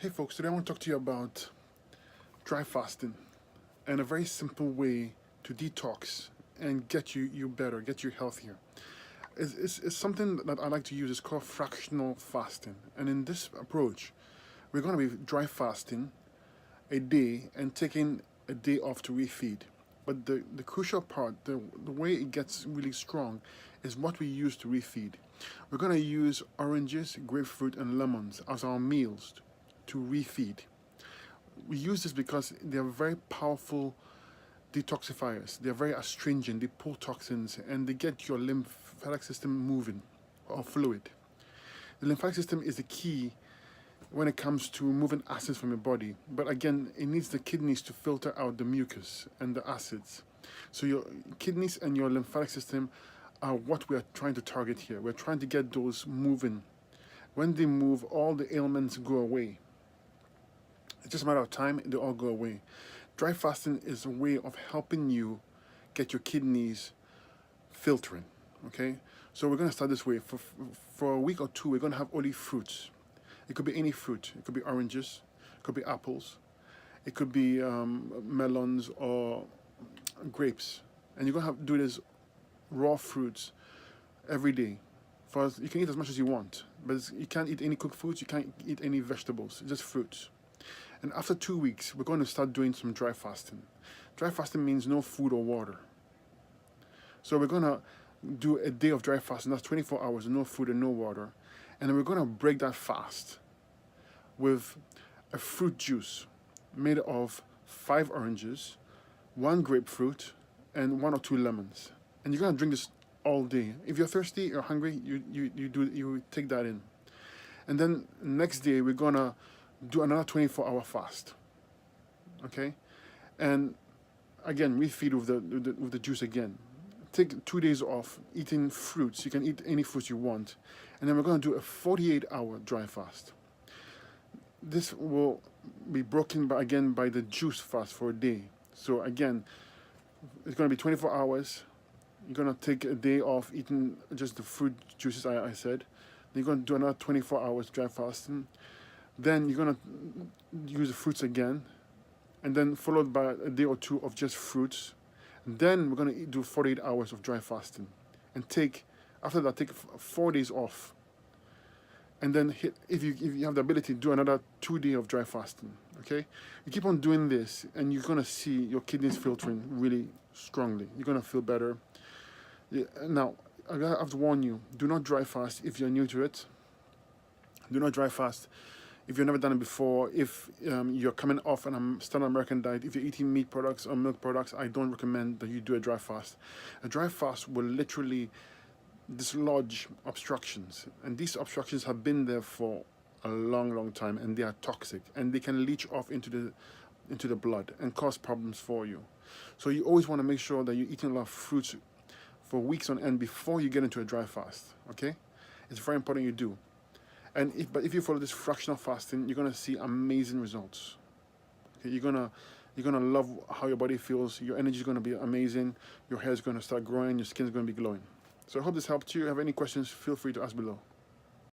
Hey folks, today I want to talk to you about dry fasting and a very simple way to detox and get you better, get you healthier. It's something that I like to use. It's called fractional fasting. And in this approach, we're going to be dry fasting a day and taking a day off to refeed. But the crucial part, the way it gets really strong, is what we use to refeed. We're going to use oranges, grapefruit, and lemons as our meals to refeed. We use this because they're very powerful detoxifiers. They're very astringent, they pull toxins, and they get your lymphatic system moving, or fluid. The lymphatic system is the key when it comes to moving acids from your body. But again, it needs the kidneys to filter out the mucus and the acids. So your kidneys and your lymphatic system are what we are trying to target here. We're trying to get those moving. When they move, all the ailments go away. It's just a matter of time, they all go away. Dry fasting is a way of helping you get your kidneys filtering, okay? So we're going to start this way. For a week or two, we're going to have only fruits. It could be any fruit. It could be oranges, it could be apples, it could be melons or grapes. And you're going to have to do this raw fruits every day. You can eat as much as you want, but you can't eat any cooked foods, you can't eat any vegetables, just fruits. And after 2 weeks, we're going to start doing some dry fasting. Dry fasting means no food or water. So we're going to do a day of dry fasting. That's 24 hours, no food and no water. And then we're going to break that fast with a fruit juice made of 5 oranges, 1 grapefruit, and 1 or 2 lemons. And you're going to drink this all day. If you're thirsty or hungry, you take that in. And then next day, we're going to do another 24-hour fast, okay? And again, refeed with the juice again. Take 2 days off eating fruits. You can eat any fruits you want. And then we're going to do a 48-hour dry fast. This will be broken by the juice fast for a day. So again, it's going to be 24 hours. You're going to take a day off eating just the fruit juices I said. Then you're going to do another 24 hours dry fasting. Then you're going to use the fruits again, and then followed by a day or two of just fruits. And then we're going to do 48 hours of dry fasting. And after that, take 4 days off. And then if you have the ability, do another 2 days of dry fasting, okay? You keep on doing this, and you're going to see your kidneys filtering really strongly. You're going to feel better. Now, I have to warn you, do not dry fast if you're new to it. Do not dry fast if you've never done it before. If you're coming off a standard American diet, if you're eating meat products or milk products, I don't recommend that you do a dry fast. A dry fast will literally dislodge obstructions. And these obstructions have been there for a long time, and they are toxic. And they can leach off into the blood and cause problems for you. So you always want to make sure that you're eating a lot of fruits for weeks on end before you get into a dry fast, okay? It's very important you do. But if you follow this fractional fasting, you're gonna see amazing results. Okay, you're gonna love how your body feels. Your energy is gonna be amazing. Your hair is gonna start growing. Your skin is gonna be glowing. So I hope this helped you. If you have any questions, feel free to ask below.